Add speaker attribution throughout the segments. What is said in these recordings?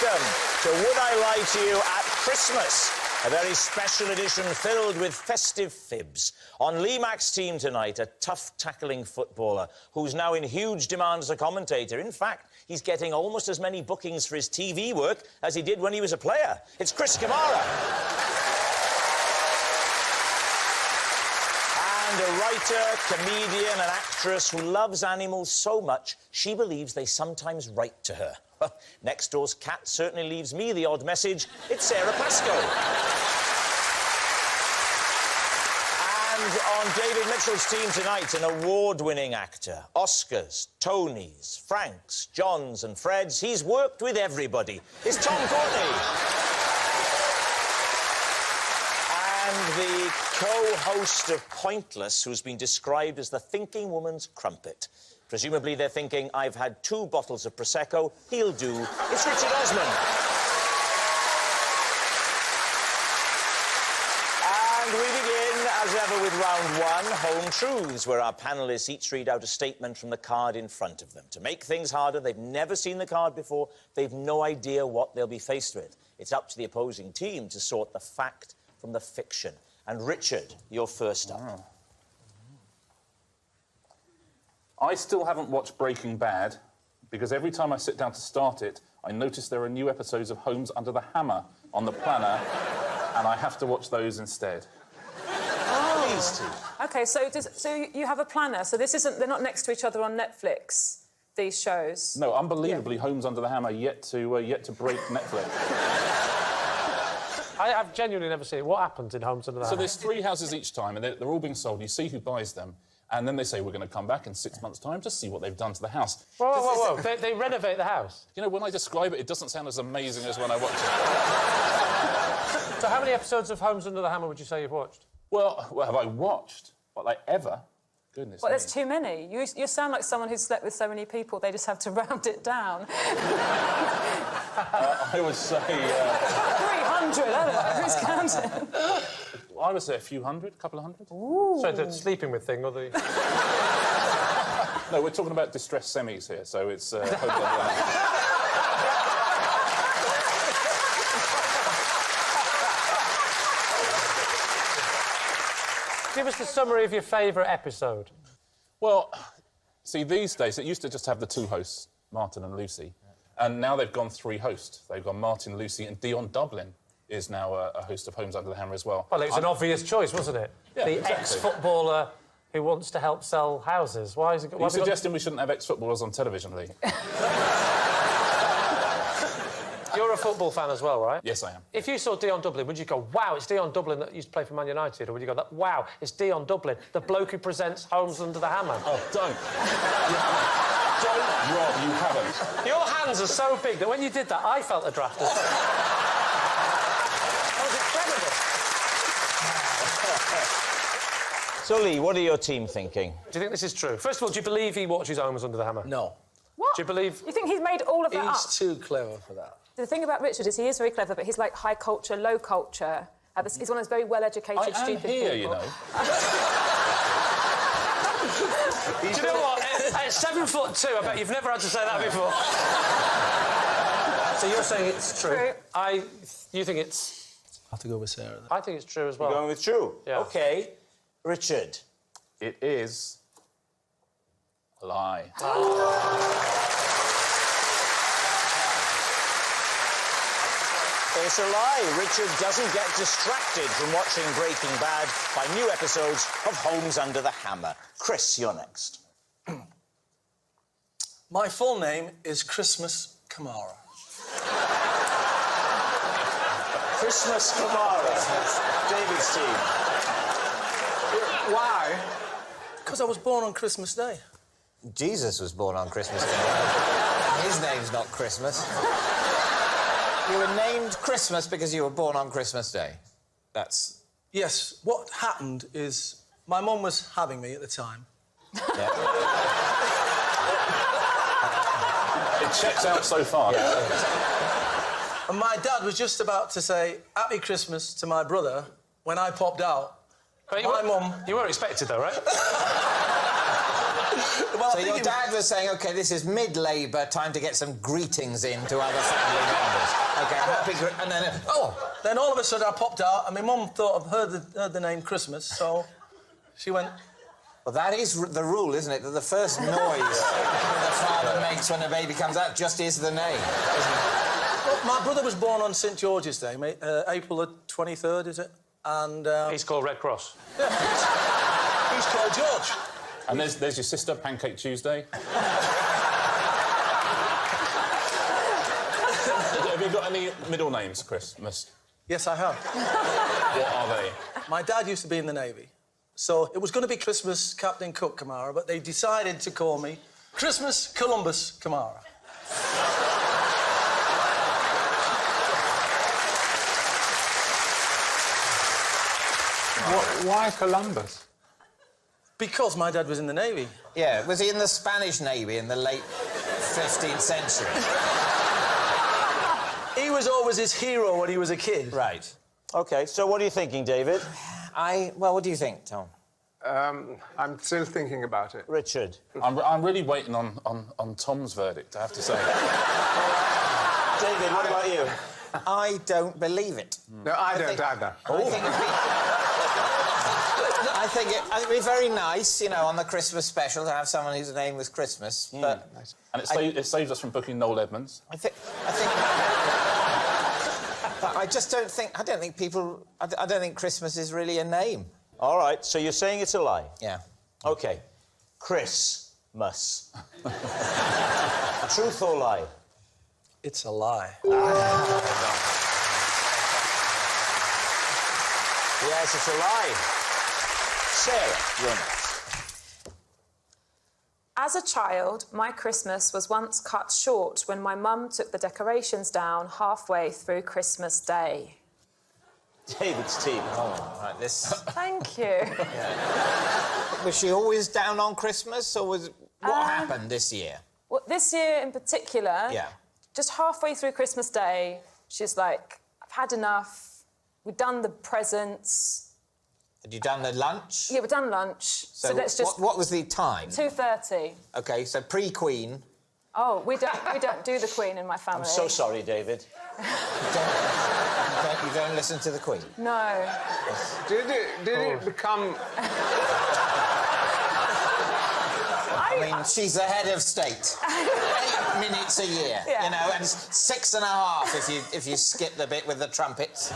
Speaker 1: welcome to Would I Lie to You at Christmas, a very special edition filled with festive fibs. On Lee Mack's team tonight, a tough-tackling footballer who's now in huge demand as a commentator. In fact, he's getting almost as many bookings for his TV work as he did when he was a player. It's Chris Kamara. And a writer, comedian and actress who loves animals so much, she believes they sometimes write to her. Well, next door's cat certainly leaves me the odd message. It's Sara, Pascoe. And on David Mitchell's team tonight, an award-winning actor. Oscars, Tonys, Franks, Johns and Freds. He's worked with everybody. It's Tom Courtenay. And the co-host of Pointless, who's been described as the thinking woman's crumpet. Presumably they're thinking, I've had 2 bottles of Prosecco, he'll do. It's Richard Osman. And we begin, as ever, with round 1, Home Truths, where our panellists each read out a statement from the card in front of them. To make things harder, they've never seen the card before, they've no idea what they'll be faced with. It's up to the opposing team to sort the fact from the fiction. And Richard, you're first up.
Speaker 2: Oh. I still haven't watched Breaking Bad because every time I sit down to start it, I notice there are new episodes of Homes Under the Hammer on the planner, and I have to watch those instead.
Speaker 3: Oh. These two. OK, so you have a planner, so this isn't... They're not next to each other on Netflix, these shows?
Speaker 2: No, unbelievably, yeah. Homes Under the Hammer yet to break Netflix.
Speaker 4: I've genuinely never seen it. What happens in Homes Under the Hammer?
Speaker 2: So there's 3 houses each time, and they're all being sold. You see who buys them, and then they say, we're going to come back in 6 months' time to see what they've done to the house.
Speaker 4: Whoa. They renovate the house?
Speaker 2: You know, when I describe it, it doesn't sound as amazing as when I watch it.
Speaker 4: So how many episodes of Homes Under the Hammer would you say you've watched?
Speaker 2: Well, have I watched? What, like, ever? Goodness me.
Speaker 3: There's too many. You sound like someone who's slept with so many people, they just have to round it down.
Speaker 2: I would say...
Speaker 3: 300, I don't know, who's counting?
Speaker 2: I would say a few hundred, a couple of hundred.
Speaker 3: Ooh.
Speaker 4: So the sleeping with thing or the...
Speaker 2: No, we're talking about distressed semis here, so it's... Homes Under the Hammer.
Speaker 4: Give us the summary of your favourite episode.
Speaker 2: Well, see, these days, it used to just have the 2 hosts, Martin and Lucy, and now they've gone 3 hosts. They've gone Martin, Lucy, and Dion Dublin is now a host of Homes Under the Hammer as well.
Speaker 4: Well, it was an obvious choice, wasn't it?
Speaker 2: Yeah,
Speaker 4: the
Speaker 2: exactly.
Speaker 4: ex-footballer who wants to help sell houses. Why is it...
Speaker 2: Are you suggesting we shouldn't have ex-footballers on television, Lee?
Speaker 4: You're a football fan as well, right?
Speaker 2: Yes, I am.
Speaker 4: If you saw Dion Dublin, would you go, wow, it's Dion Dublin that used to play for Man United? Or would you go, wow, it's Dion Dublin, the bloke who presents Homes Under the Hammer?
Speaker 2: Oh, don't. Don't, Rob, you haven't.
Speaker 4: Your hands are so big that when you did that, I felt a draft as well. That was incredible.
Speaker 1: So, Lee, what are your team thinking?
Speaker 4: Do you think this is true? First of all, do you believe he watches Homes Under the Hammer?
Speaker 5: No.
Speaker 3: What?
Speaker 4: Do you believe...
Speaker 3: You think he's made all of that up?
Speaker 5: He's too clever for that.
Speaker 3: The thing about Richard is he is very clever, but he's like high culture, low culture. He's one of those very well-educated, stupid people.
Speaker 2: You know.
Speaker 4: Do you know what? At 7'2", I bet you've never had to say that before.
Speaker 5: So you're saying it's true?
Speaker 4: You think it's...
Speaker 5: I have to go with Sarah, then.
Speaker 4: I think it's true as well.
Speaker 1: You're going with true?
Speaker 4: Yeah.
Speaker 1: OK. Richard?
Speaker 2: It is... a lie.
Speaker 1: It's a lie. Richard doesn't get distracted from watching Breaking Bad by new episodes of Homes Under the Hammer. Chris, you're next.
Speaker 5: My full name is Christmas Kamara.
Speaker 1: Christmas Kamara. David's team.
Speaker 5: Why? Because I was born on Christmas Day.
Speaker 6: Jesus was born on Christmas Day. His name's not Christmas. You were named Christmas because you were born on Christmas Day. That's...
Speaker 5: Yes, what happened is my mum was having me at the time.
Speaker 6: Yeah.
Speaker 2: It checks out so far.
Speaker 6: Yeah.
Speaker 5: And my dad was just about to say Happy Christmas to my brother when I popped out.
Speaker 4: But
Speaker 5: my mum...
Speaker 4: You weren't expected, though, right?
Speaker 5: Well,
Speaker 6: So your dad was saying, OK, this is mid-labour, time to get some greetings in to other family members. OK, and then...
Speaker 5: Then all of a sudden I popped out and my mum thought I've heard the name Christmas, so she went...
Speaker 6: Well, that is the rule, isn't it? That the first noise that the father makes when a baby comes out just is the name, isn't it?
Speaker 5: Well, my brother was born on St George's Day, mate. April the 23rd, is it? And...
Speaker 4: He's called Red Cross.
Speaker 5: Yeah, he's called George.
Speaker 2: And there's your sister, Pancake Tuesday. Have you got any middle names, Christmas?
Speaker 5: Yes, I have.
Speaker 2: What are they?
Speaker 5: My dad used to be in the Navy, so it was going to be Christmas Captain Cook Kamara, but they decided to call me Christmas Columbus Kamara.
Speaker 7: Why Columbus?
Speaker 5: Because my dad was in the Navy.
Speaker 6: Yeah, was he in the Spanish Navy in the late 15th century?
Speaker 5: He was always his hero when he was a kid.
Speaker 6: Right.
Speaker 1: OK, so what are you thinking, David?
Speaker 6: Well, what do you think, Tom?
Speaker 7: I'm still thinking about it.
Speaker 1: Richard?
Speaker 2: I'm really waiting on Tom's verdict, I have to say.
Speaker 1: David, what about you?
Speaker 6: I don't believe it.
Speaker 7: No, I don't either.
Speaker 6: I think it'd be very nice, you know, on the Christmas special to have someone whose name was Christmas, but...
Speaker 2: And it saves us from booking Noel Edmonds.
Speaker 6: I think... But I just don't think... I don't think Christmas is really a name.
Speaker 1: All right, so you're saying it's a lie?
Speaker 6: Yeah.
Speaker 1: OK. Christmas. Truth or lie?
Speaker 5: It's a lie.
Speaker 1: Yes, it's a lie. Sarah, you're next.
Speaker 3: As a child, my Christmas was once cut short when my mum took the decorations down halfway through Christmas Day.
Speaker 1: David's team.
Speaker 6: Oh, right, this...
Speaker 3: Thank you.
Speaker 6: Was she always down on Christmas, or was... What happened this year?
Speaker 3: Well, this year in particular,
Speaker 6: Yeah.
Speaker 3: just halfway through Christmas Day, she's like, I've had enough. We've done the presents.
Speaker 6: Had you done the lunch?
Speaker 3: Yeah, we've done lunch. So let's just...
Speaker 6: What was the time?
Speaker 3: 2:30.
Speaker 6: OK, so pre-Queen.
Speaker 3: Oh, we don't do the Queen in my family.
Speaker 1: I'm so sorry, David.
Speaker 6: You don't listen to the Queen?
Speaker 3: No.
Speaker 7: Did it become...
Speaker 6: I mean, she's the head of state. 8 minutes a year, you know, and 6.5 if you skip the bit with the trumpets.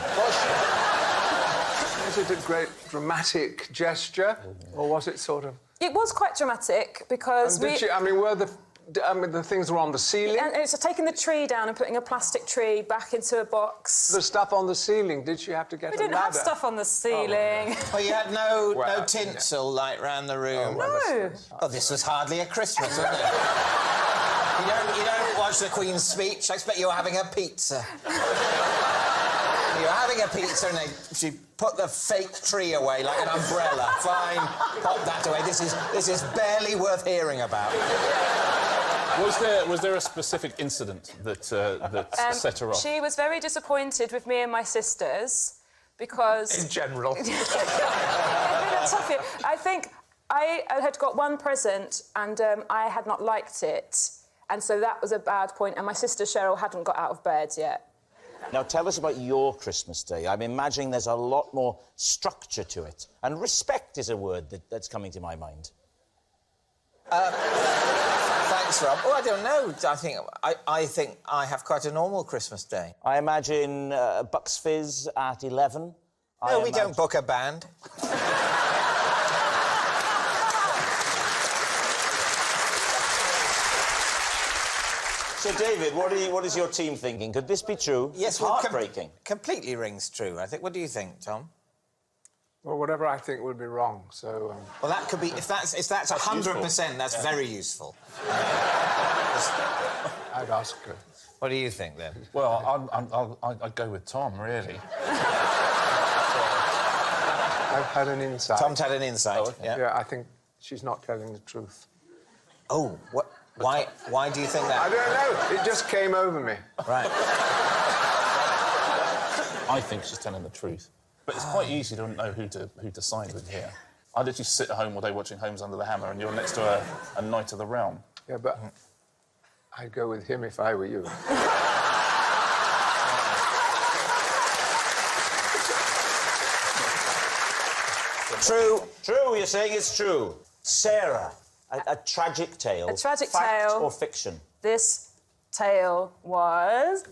Speaker 7: Was it a great dramatic gesture, or was it sort of...
Speaker 3: It was quite dramatic because
Speaker 7: were the things were on the ceiling?
Speaker 3: And it's taking the tree down and putting a plastic tree back into a box.
Speaker 7: The stuff on the ceiling, did she have to get a ladder?
Speaker 3: We didn't have stuff on the ceiling.
Speaker 6: Well, you had no tinsel light round the room.
Speaker 3: No.
Speaker 6: Oh, this was hardly a Christmas, wasn't it? You don't watch the Queen's speech. I expect you were having a pizza. You're having a pizza and she put the fake tree away like an umbrella. Fine, pop that away. This is barely worth hearing about.
Speaker 2: Was there a specific incident that set her off?
Speaker 3: She was very disappointed with me and my sisters because...
Speaker 4: In general.
Speaker 3: It's been a tough year. I think I had got one present and I had not liked it. And so that was a bad point. And my sister Cheryl hadn't got out of bed yet.
Speaker 1: Now, tell us about your Christmas Day. I'm imagining there's a lot more structure to it. And respect is a word that's coming to my mind.
Speaker 6: Thanks, Rob. Oh, I don't know. I think I have quite a normal Christmas Day.
Speaker 1: I imagine Bucks Fizz at 11.
Speaker 6: No, we don't book a band.
Speaker 1: So, David, what is your team thinking? Could this be true?
Speaker 6: Yes,
Speaker 1: it's heartbreaking.
Speaker 6: Completely rings true, I think. What do you think, Tom?
Speaker 7: Well, whatever I think would be wrong, so...
Speaker 6: Well, that could be... If that's 100%, that's very useful.
Speaker 7: I'd ask her.
Speaker 6: What do you think, then?
Speaker 2: Well, I'd go with Tom, really.
Speaker 7: I've had an insight.
Speaker 6: Tom's had an insight,
Speaker 2: Oh, okay.
Speaker 7: Yeah, I think she's not telling the truth.
Speaker 6: Oh, what... Why do you think that?
Speaker 7: I don't know. It just came over me.
Speaker 6: Right.
Speaker 2: I think she's telling the truth. But it's quite easy to know who to side with here. I literally sit at home all day watching Homes Under the Hammer, and you're next to a Knight of the Realm.
Speaker 7: Yeah, but I'd go with him if I were you.
Speaker 1: True. True, you're saying it's true. Sarah, a tragic tale.
Speaker 3: A tragic
Speaker 1: Fact
Speaker 3: tale.
Speaker 1: or fiction?
Speaker 3: This tale was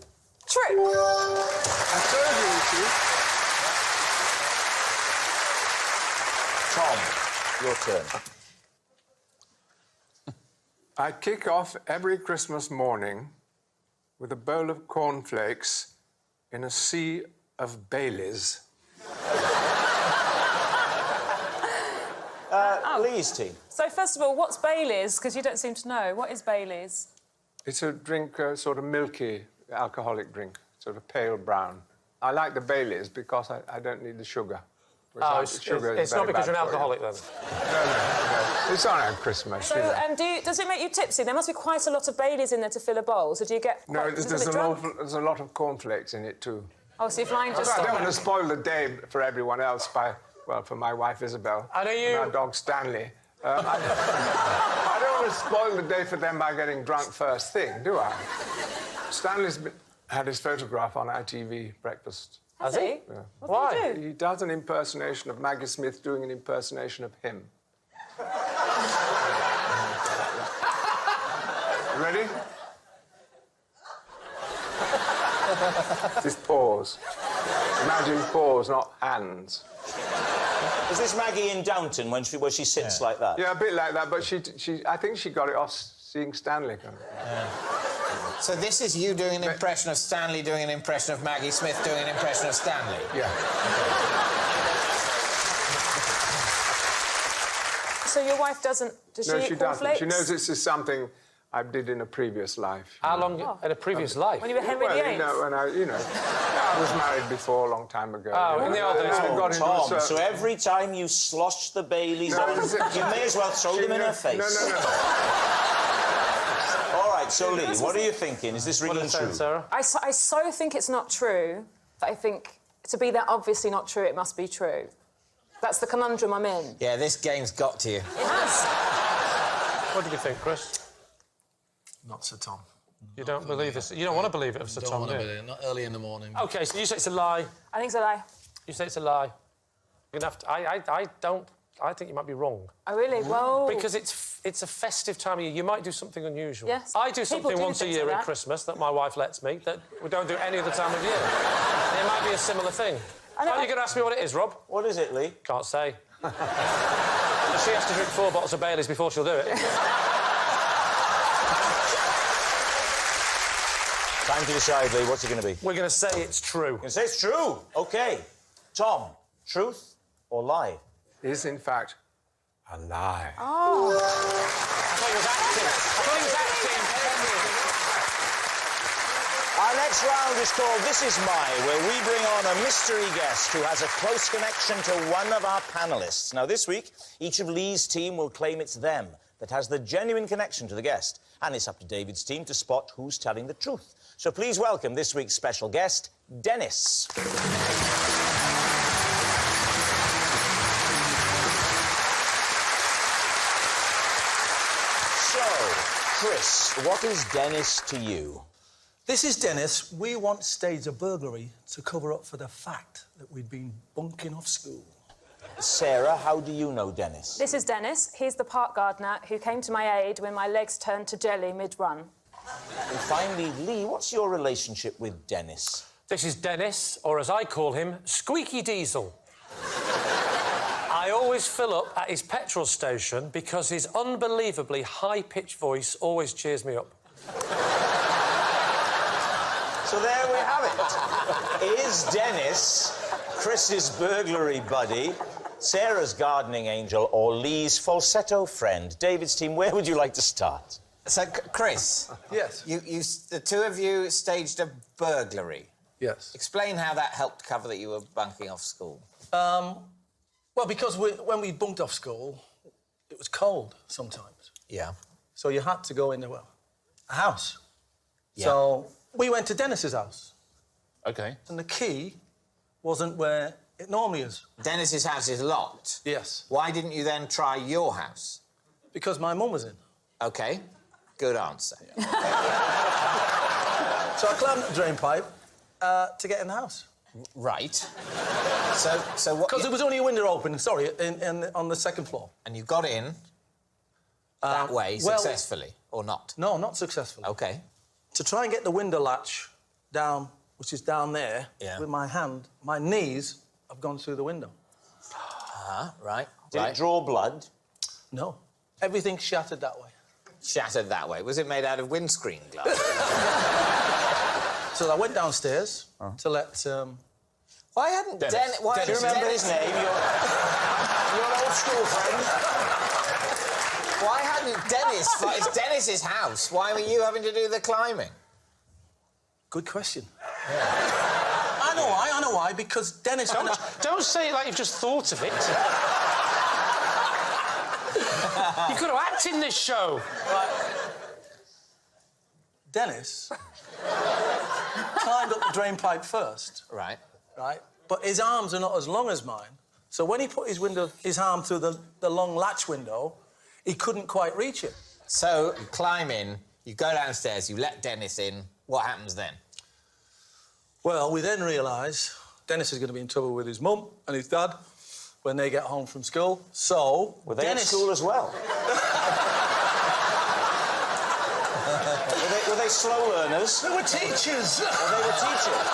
Speaker 3: true.
Speaker 7: I told you, you see.
Speaker 1: Tom, your turn.
Speaker 7: I kick off every Christmas morning with a bowl of cornflakes in a sea of Baileys.
Speaker 1: Lee's team.
Speaker 3: So, first of all, what's Baileys? Because you don't seem to know. What is Baileys?
Speaker 7: It's a drink, sort of milky, alcoholic drink, sort of pale brown. I like the Baileys because I don't need the sugar.
Speaker 4: Oh, it's not because you're an alcoholic, then?
Speaker 7: No. It's on at Christmas.
Speaker 3: So, does it make you tipsy? There must be quite a lot of Baileys in there to fill a bowl. So do you get
Speaker 7: No,
Speaker 3: quite,
Speaker 7: there's a lot of cornflakes in it, too.
Speaker 3: Oh, so you're flying just...
Speaker 7: I don't want to spoil the day for everyone else by... Well, for my wife, Isabel.
Speaker 4: I know you...
Speaker 7: And our dog, Stanley. I don't want to spoil the day for them by getting drunk first thing, do I? Stanley's had his photograph on ITV breakfast.
Speaker 3: Has he?
Speaker 7: Yeah.
Speaker 3: What did he do?
Speaker 7: He does an impersonation of Maggie Smith doing an impersonation of him. You ready? Just pause. Imagine pause, not hands.
Speaker 1: Is this Maggie in Downton where she sits like that?
Speaker 7: Yeah, a bit like that, but I think she got it off seeing Stanley.
Speaker 6: So this is you doing an impression of Stanley doing an impression of Maggie Smith doing an impression of Stanley?
Speaker 7: Yeah.
Speaker 3: So your wife doesn't... Does she
Speaker 7: No,
Speaker 3: eat
Speaker 7: she doesn't.
Speaker 3: cornflakes?
Speaker 7: She knows this is something I did in a previous life.
Speaker 4: How long in a previous life?
Speaker 3: When you were Henry VIII?
Speaker 7: When I was married before a long time ago.
Speaker 4: Oh, in the old days.
Speaker 1: Tom, so every time you slosh the Baileys on, you may as well throw them in her face.
Speaker 7: No.
Speaker 1: All right, so Lee, what are you thinking? Is this ringing true?
Speaker 4: Sarah?
Speaker 3: I so think it's not true that I think to be that obviously not true, it must be true. That's the conundrum I'm in.
Speaker 6: Yeah, this game's got to you.
Speaker 3: It has.
Speaker 4: What do you think, Chris?
Speaker 5: Not Sir Tom.
Speaker 4: You don't believe this? You don't want to believe it of Sir Tom, do you?
Speaker 8: Not early in the morning.
Speaker 4: OK, so you say it's a lie.
Speaker 3: I think it's a lie.
Speaker 4: You say it's a lie. You're gonna have to... I think you might be wrong.
Speaker 3: Oh, really? Well...
Speaker 4: Because it's a festive time of year. You might do something unusual.
Speaker 3: Yes.
Speaker 4: I do
Speaker 3: People
Speaker 4: something
Speaker 3: do
Speaker 4: once a
Speaker 3: things
Speaker 4: year
Speaker 3: like
Speaker 4: at
Speaker 3: that.
Speaker 4: Christmas that my wife lets me that we don't do any other time of year. It might be a similar thing. Are you going to ask me what it is, Rob?
Speaker 1: What is it, Lee?
Speaker 4: Can't say. She has to drink 4 bottles of Baileys before she'll do it.
Speaker 1: Time to decide, Lee. What's it going to be?
Speaker 4: We're going to say it's true.
Speaker 1: You're going to say it's true. OK. Tom, truth or lie?
Speaker 7: Is, in fact, a lie.
Speaker 3: Oh.
Speaker 4: I thought it was acting.
Speaker 1: Our next round is called This Is My, where we bring on a mystery guest who has a close connection to one of our panellists. Now, this week, each of Lee's team will claim it's them that has the genuine connection to the guest. And it's up to David's team to spot who's telling the truth. So please welcome this week's special guest, Dennis. So, Chris, what is Dennis to you?
Speaker 5: This is Dennis. We once staged a burglary to cover up for the fact that we'd been bunking off school.
Speaker 1: Sarah, how do you know Dennis?
Speaker 3: This is Dennis. He's the park gardener who came to my aid when my legs turned to jelly mid-run.
Speaker 1: And finally, Lee, what's your relationship with Dennis?
Speaker 4: This is Dennis, or as I call him, Squeaky Diesel. I always fill up at his petrol station because his unbelievably high-pitched voice always cheers me up.
Speaker 1: So there we have it. Is Dennis Chris's burglary buddy, Sarah's gardening angel, or Lee's falsetto friend? David's team, where would you like to start?
Speaker 6: So, Chris...
Speaker 5: Yes.
Speaker 6: The two of you staged a burglary.
Speaker 5: Yes.
Speaker 6: Explain how that helped cover that you were bunking off school.
Speaker 5: Well, because when we bunked off school, it was cold sometimes.
Speaker 6: Yeah.
Speaker 5: So you had to go into a house.
Speaker 6: Yeah.
Speaker 5: So we went to Dennis's house.
Speaker 2: OK.
Speaker 5: And the key wasn't where It normally is.
Speaker 6: Dennis's house is locked?
Speaker 5: Yes.
Speaker 6: Why didn't you then try your house?
Speaker 5: Because my mum was in.
Speaker 6: OK, good answer.
Speaker 5: So I climbed up the drain pipe to get in the house.
Speaker 6: Right. So what...
Speaker 5: Because there was only a window open, sorry, on the second floor.
Speaker 6: And you got in that way successfully, or not?
Speaker 5: No, not successfully.
Speaker 6: OK.
Speaker 5: To try and get the window latch down, which is down there, with my hand, my knees have gone through the window.
Speaker 6: Right.
Speaker 1: Did it draw blood?
Speaker 5: No. Everything shattered that way.
Speaker 6: Shattered that way. Was it made out of windscreen glass?
Speaker 5: So I went downstairs to let...
Speaker 6: Why hadn't
Speaker 2: Dennis.
Speaker 6: Why
Speaker 1: Do you remember his name? Your old school friend?
Speaker 6: Why hadn't Dennis... It's Dennis's house. Why were you having to do the climbing?
Speaker 5: Good question. I know why, because Dennis...
Speaker 4: Don't say it like you've just thought of it. You've got to act in this show.
Speaker 5: Dennis climbed up the drain pipe first.
Speaker 6: Right.
Speaker 5: Right? But his arms are not as long as mine. So when he put his arm through the long latch window, he couldn't quite reach it.
Speaker 6: So, you climb in, you go downstairs, you let Dennis in. What happens then?
Speaker 5: Well, we then realise Dennis is going to be in trouble with his mum and his dad when they get home from school. So...
Speaker 1: Were they at school as well? were they slow learners?
Speaker 5: They were teachers.
Speaker 1: Or they were teachers?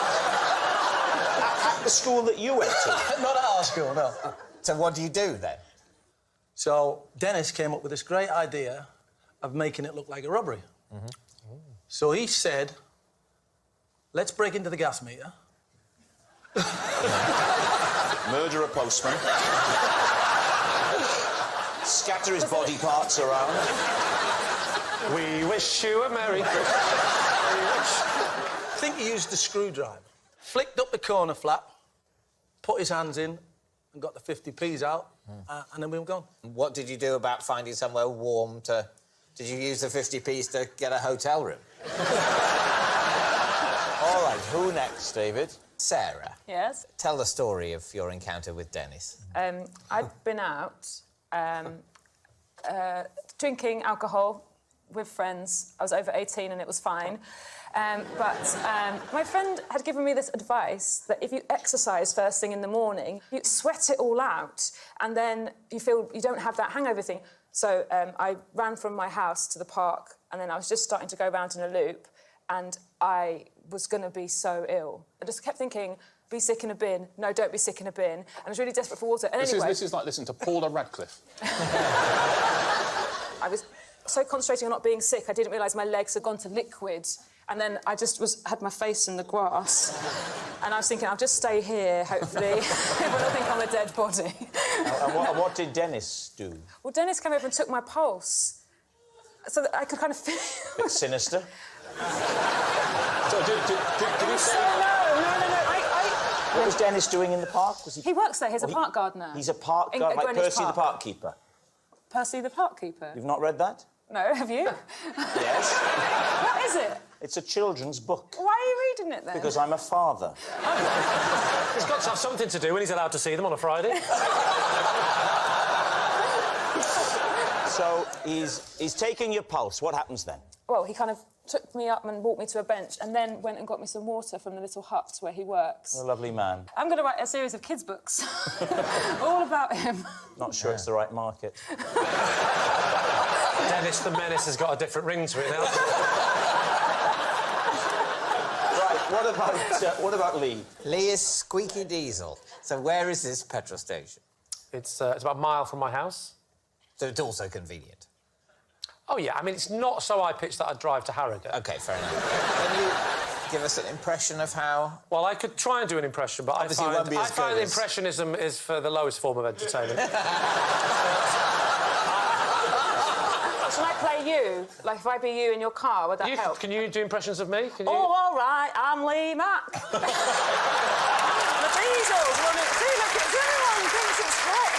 Speaker 1: At the school that you went to?
Speaker 5: Not at our school, no.
Speaker 6: So what do you do then?
Speaker 5: So Dennis came up with this great idea of making it look like a robbery. So he said, let's break into the gas meter.
Speaker 1: Murder a postman. Scatter his body parts around.
Speaker 4: We wish you a Merry Christmas.
Speaker 5: I think he used the screwdriver. Flicked up the corner flap, put his hands in and got the 50p's out, and then we were gone.
Speaker 6: What did you do about finding somewhere warm to... Did you use the 50p's to get a hotel room?
Speaker 1: All right, who next, David?
Speaker 6: Sarah.
Speaker 3: Yes?
Speaker 6: Tell the story of your encounter with Dennis.
Speaker 3: I'd been out drinking alcohol with friends. I was over 18 and it was fine. But my friend had given me this advice that if you exercise first thing in the morning, you sweat it all out and then you feel you don't have that hangover thing. So I ran from my house to the park and then I was just starting to go round in a loop and I was going to be so ill. I just kept thinking, be sick in a bin. No, don't be sick in a bin. And I was really desperate for water. And anyway...
Speaker 2: This is like listening to Paula Radcliffe.
Speaker 3: I was so concentrating on not being sick, I didn't realise my legs had gone to liquid. And then I just had my face in the grass. And I was thinking, I'll just stay here, hopefully. Everyone will think I'm a dead body.
Speaker 1: And what did Dennis do?
Speaker 3: Well, Dennis came over and took my pulse. So that I could kind of feel...
Speaker 1: Bit sinister.
Speaker 2: So did you say...
Speaker 3: No.
Speaker 1: What was Dennis doing in the park? Was
Speaker 3: He works there. He's a park gardener.
Speaker 1: He's a park gardener, like
Speaker 3: Greenwich
Speaker 1: Percy the
Speaker 3: Park.
Speaker 1: Park Keeper.
Speaker 3: Percy the Park Keeper?
Speaker 1: You've not read that?
Speaker 3: No, have you?
Speaker 1: Yes.
Speaker 3: What is it?
Speaker 1: It's a children's book.
Speaker 3: Why are you reading it, then?
Speaker 1: Because I'm a father.
Speaker 4: He's got to have something to do when he's allowed to see them on a Friday.
Speaker 1: So he's taking your pulse. What happens then?
Speaker 3: Well, he kind of took me up and walked me to a bench and then went and got me some water from the little hut where he works.
Speaker 1: A lovely man.
Speaker 3: I'm going to write a series of kids' books. All about him.
Speaker 1: Not sure it's the right market.
Speaker 4: Dennis the Menace has got a different ring to it now.
Speaker 1: Right, what about Lee?
Speaker 6: Lee is Squeaky Diesel. So where is this petrol station?
Speaker 4: It's about a mile from my house.
Speaker 6: So it's also convenient.
Speaker 4: Oh, yeah, I mean, it's not so high-pitched that I'd drive to Harrogate.
Speaker 6: OK, fair enough. Can you give us an impression of how...
Speaker 4: Well, I could try and do an impression, but
Speaker 6: Obviously, it won't be as
Speaker 4: I find
Speaker 6: good as...
Speaker 4: impressionism is for the lowest form of entertainment.
Speaker 3: Shall I play you? Like, if I be you in your car, would that help?
Speaker 4: Can you do impressions of me? Can you...
Speaker 3: Oh, all right, I'm Lee Mack. The Diesels running... See, look, everyone thinks it's hot.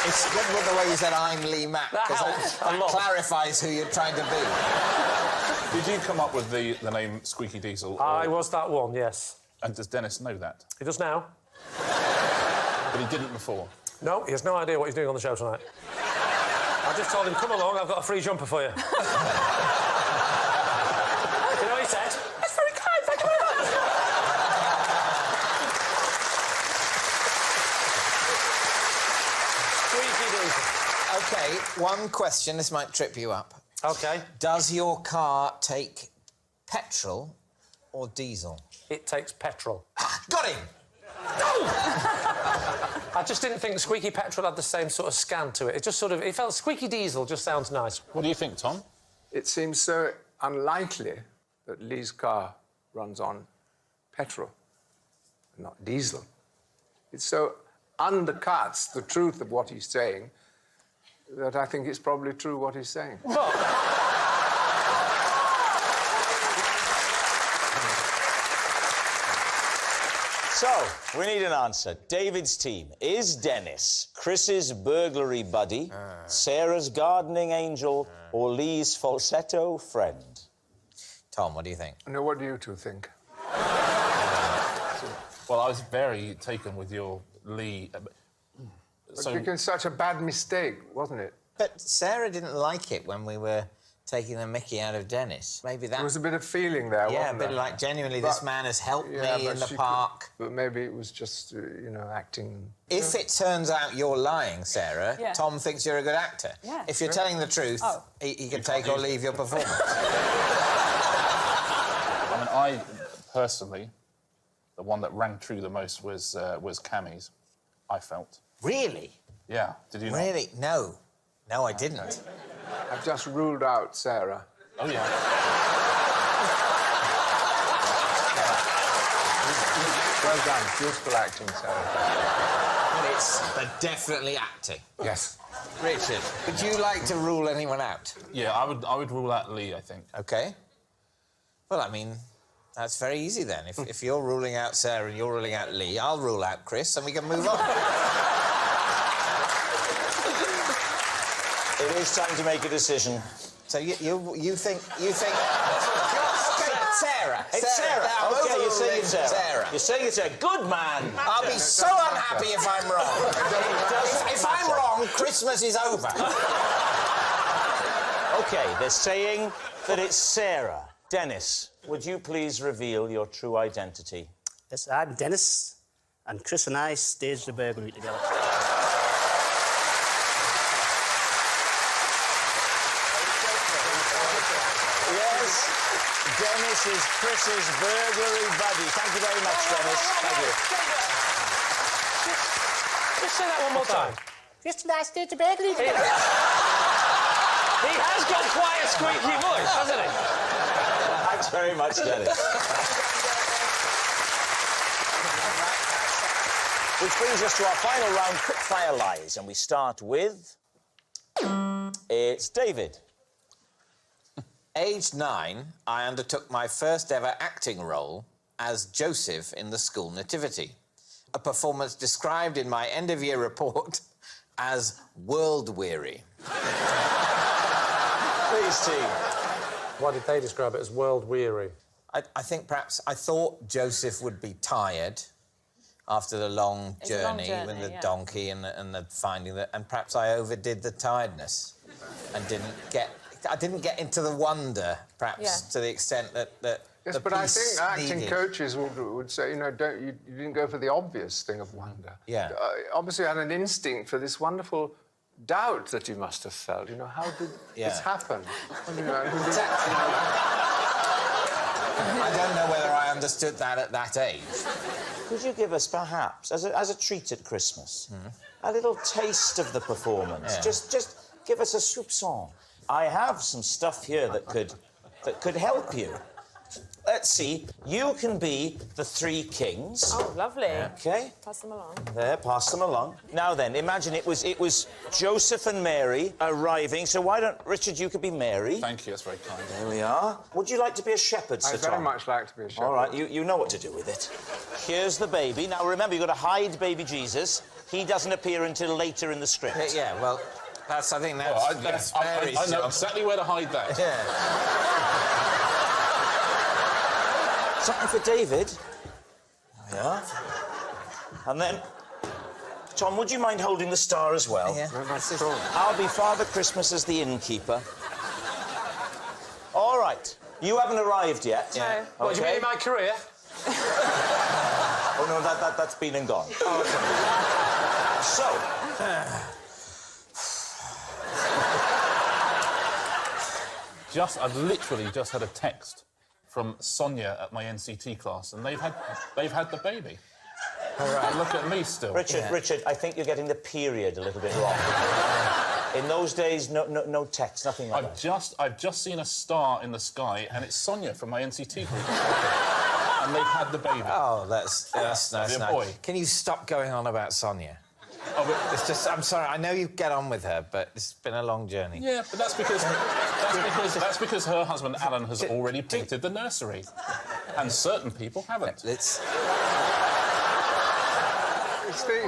Speaker 6: It's good with the way you said, I'm Lee Mack,
Speaker 4: That
Speaker 6: because
Speaker 4: helps
Speaker 6: that
Speaker 4: a lot.
Speaker 6: clarifies who you're trying to be.
Speaker 2: Did you come up with the name Squeaky Diesel?
Speaker 4: I was that one, yes.
Speaker 2: And does Dennis know that?
Speaker 4: He does now.
Speaker 2: But he didn't before.
Speaker 4: No, he has no idea what he's doing on the show tonight. I just told him, come along, I've got a free jumper for you. You know what he said? It's very kind, thank you very much.
Speaker 6: OK, one question. This might trip you up.
Speaker 4: OK.
Speaker 6: Does your car take petrol or diesel?
Speaker 4: It takes petrol.
Speaker 6: Got him!
Speaker 4: I just didn't think squeaky petrol had the same sort of scan to it. It just sort of... It felt squeaky diesel just sounds nice.
Speaker 2: What do you think, Tom?
Speaker 7: It seems so unlikely that Lee's car runs on petrol, not diesel. It so undercuts the truth of what he's saying that I think it's probably true what he's saying.
Speaker 1: So, we need an answer. David's team. Is Dennis Chris's burglary buddy, Sarah's gardening angel, or Lee's falsetto friend?
Speaker 6: Tom, what do you think?
Speaker 7: Now, what do you two think?
Speaker 2: Well, I was very taken with your Lee...
Speaker 7: It's became such a bad mistake, wasn't it?
Speaker 6: But Sarah didn't like it when we were taking the mickey out of Dennis. Maybe that...
Speaker 7: There was a bit of feeling there,
Speaker 6: yeah,
Speaker 7: wasn't
Speaker 6: a bit
Speaker 7: there?
Speaker 6: like, genuinely, this man has helped me in the
Speaker 7: she
Speaker 6: park.
Speaker 7: But maybe it was just, you know, acting...
Speaker 6: If it turns out you're lying, Sarah, Tom thinks you're a good actor.
Speaker 3: Yeah.
Speaker 6: If you're telling the truth, he can take or leave your performance.
Speaker 2: I mean, I, personally, the one that rang true the most was Cammy's, I felt.
Speaker 6: Really?
Speaker 2: Yeah, did you not?
Speaker 6: Really? No. No, I didn't.
Speaker 7: I've just ruled out Sarah.
Speaker 2: Oh, yeah.
Speaker 7: Well done. Beautiful acting, Sarah.
Speaker 6: It's definitely acting.
Speaker 7: Yes.
Speaker 6: Richard, would you like to rule anyone out?
Speaker 2: Yeah, I would rule out Lee, I think.
Speaker 6: OK. Well, I mean, that's very easy, then. If you're ruling out Sarah and you're ruling out Lee, I'll rule out Chris and we can move on.
Speaker 1: It is time to make a decision.
Speaker 6: So you think... Sarah.
Speaker 1: It's Sarah. OK, you're saying it's Sarah. You're saying it's a good man.
Speaker 6: I'll be so unhappy if I'm wrong. If I'm wrong, Christmas is over.
Speaker 1: OK, they're saying that it's Sarah. Dennis, would you please reveal your true identity?
Speaker 8: Yes, I'm Dennis, and Chris and I staged the burglary together.
Speaker 1: Yes, Dennis is Chris's burglary buddy. Thank you very much, Dennis. Thank you.
Speaker 4: Just say that one more time.
Speaker 8: Chris and I staged the burglary together.
Speaker 4: He has got quite a squeaky voice, hasn't he?
Speaker 1: Thanks very much, Dennis. Which brings us to our final round, quickfire lies, and we start with... It's David.
Speaker 6: Aged 9, I undertook my first ever acting role as Joseph in the school nativity, a performance described in my end-of-year report as world-weary.
Speaker 1: Please, team.
Speaker 4: Why did they describe it as world-weary?
Speaker 6: I think perhaps I thought Joseph would be tired after the long journey with the donkey and the finding that, and perhaps I overdid the tiredness and didn't get into the wonder, perhaps, to the extent that
Speaker 7: Yes,
Speaker 6: the
Speaker 7: but I
Speaker 6: piece
Speaker 7: think acting
Speaker 6: needed.
Speaker 7: coaches would say, you know, you didn't go for the obvious thing of wonder.
Speaker 6: Yeah.
Speaker 7: Obviously, you had an instinct for this wonderful doubt that you must have felt. You know, how did this happen? You know,
Speaker 6: I don't know whether I understood that at that age.
Speaker 1: Could you give us, perhaps, as a treat at Christmas, a little taste of the performance?
Speaker 6: Yeah.
Speaker 1: Just give us a soupçon. I have some stuff here that could help you. Let's see. You can be the three kings.
Speaker 3: Oh, lovely.
Speaker 1: OK.
Speaker 3: Pass them along.
Speaker 1: There, pass them along. Now then, imagine it was Joseph and Mary arriving. So why don't, Richard, you could be Mary.
Speaker 2: Thank you, that's very kind.
Speaker 1: There we are. Would you like to be a shepherd, Sir
Speaker 7: I'd very
Speaker 1: Tom?
Speaker 7: much like to be a shepherd.
Speaker 1: All right, you know what to do with it. Here's the baby. Now, remember, you've got to hide baby Jesus. He doesn't appear until later in the script.
Speaker 6: Yeah, well, I think that's Mary's
Speaker 2: I know
Speaker 6: job.
Speaker 2: exactly where to hide that.
Speaker 6: Yeah.
Speaker 1: Something for David. There we are. And then Tom, would you mind holding the star as well?
Speaker 6: Yeah.
Speaker 1: I'll be Father Christmas as the innkeeper. All right. You haven't arrived yet.
Speaker 3: No.
Speaker 4: What, do you mean in my career?
Speaker 1: Oh, no, that's been and gone.
Speaker 4: Oh,
Speaker 1: So...
Speaker 2: I've literally just had a text from Sonia at my NCT class, and they've had the baby. All right. Look at me still.
Speaker 1: Richard, I think you're getting the period a little bit wrong. In those days, no text, nothing like that.
Speaker 2: I've just seen a star in the sky, and it's Sonia from my NCT group. And they've had the baby.
Speaker 6: Oh, that's nice.
Speaker 2: Boy.
Speaker 6: Can you stop going on about Sonia?
Speaker 2: Oh, but...
Speaker 6: It's just, I'm sorry, I know you get on with her, but it's been a long journey.
Speaker 2: Yeah, but that's because her husband Alan has already painted the nursery, and certain people haven't.
Speaker 6: It's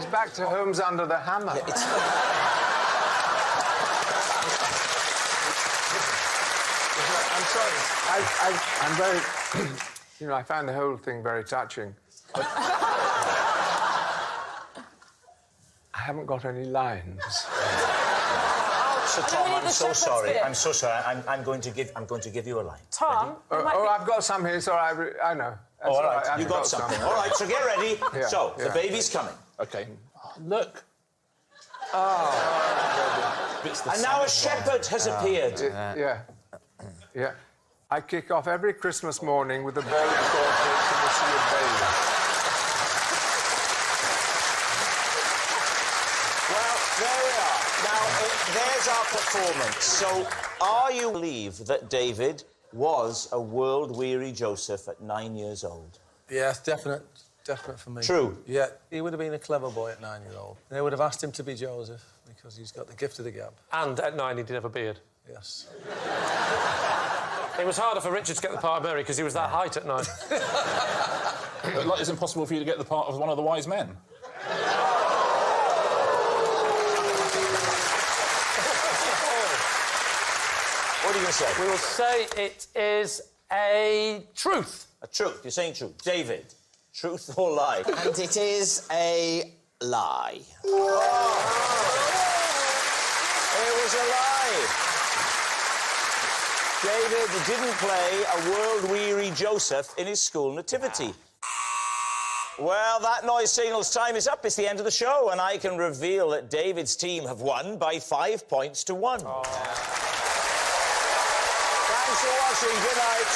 Speaker 7: back to Homes Under the Hammer.
Speaker 6: Yeah,
Speaker 7: I'm sorry. I'm very... you know, I found the whole thing very touching. But I haven't got any lines.
Speaker 1: So, Tom, I'm so sorry.
Speaker 3: Bit.
Speaker 1: I'm so sorry. I'm going to give you a line.
Speaker 3: Tom,
Speaker 7: I've got some here, so I know. That's
Speaker 1: all right, you got something. All right, so get ready.
Speaker 7: Yeah,
Speaker 1: so, the baby's coming.
Speaker 2: OK. Oh, look.
Speaker 1: And now a shepherd has appeared.
Speaker 7: Yeah. I kick off every Christmas morning with a bowl of cornflakes and a sea of baby.
Speaker 1: Well, there we are. Now, there's our performance. So, are you believe that David was a world-weary Joseph at 9 years old?
Speaker 5: Yes, definite for me.
Speaker 1: True?
Speaker 5: Yeah, he would have been a clever boy at 9-year-old. They would have asked him to be Joseph because he's got the gift of the gab.
Speaker 4: And at 9, he did have a beard.
Speaker 5: Yes.
Speaker 4: It was harder for Richard to get the part of Mary because he was that height at 9.
Speaker 2: But, like, it's impossible for you to get the part of one of the wise men.
Speaker 1: What are you going to say?
Speaker 4: We will say it is a truth.
Speaker 1: A truth. You're saying truth. David, truth or lie?
Speaker 6: And it is a lie.
Speaker 1: Oh. It was a lie. David didn't play a world-weary Joseph in his school nativity. Well, that noise signal's time is up. It's the end of the show, and I can reveal that David's team have won by 5 points to 1. Oh. Thanks for watching. Good night.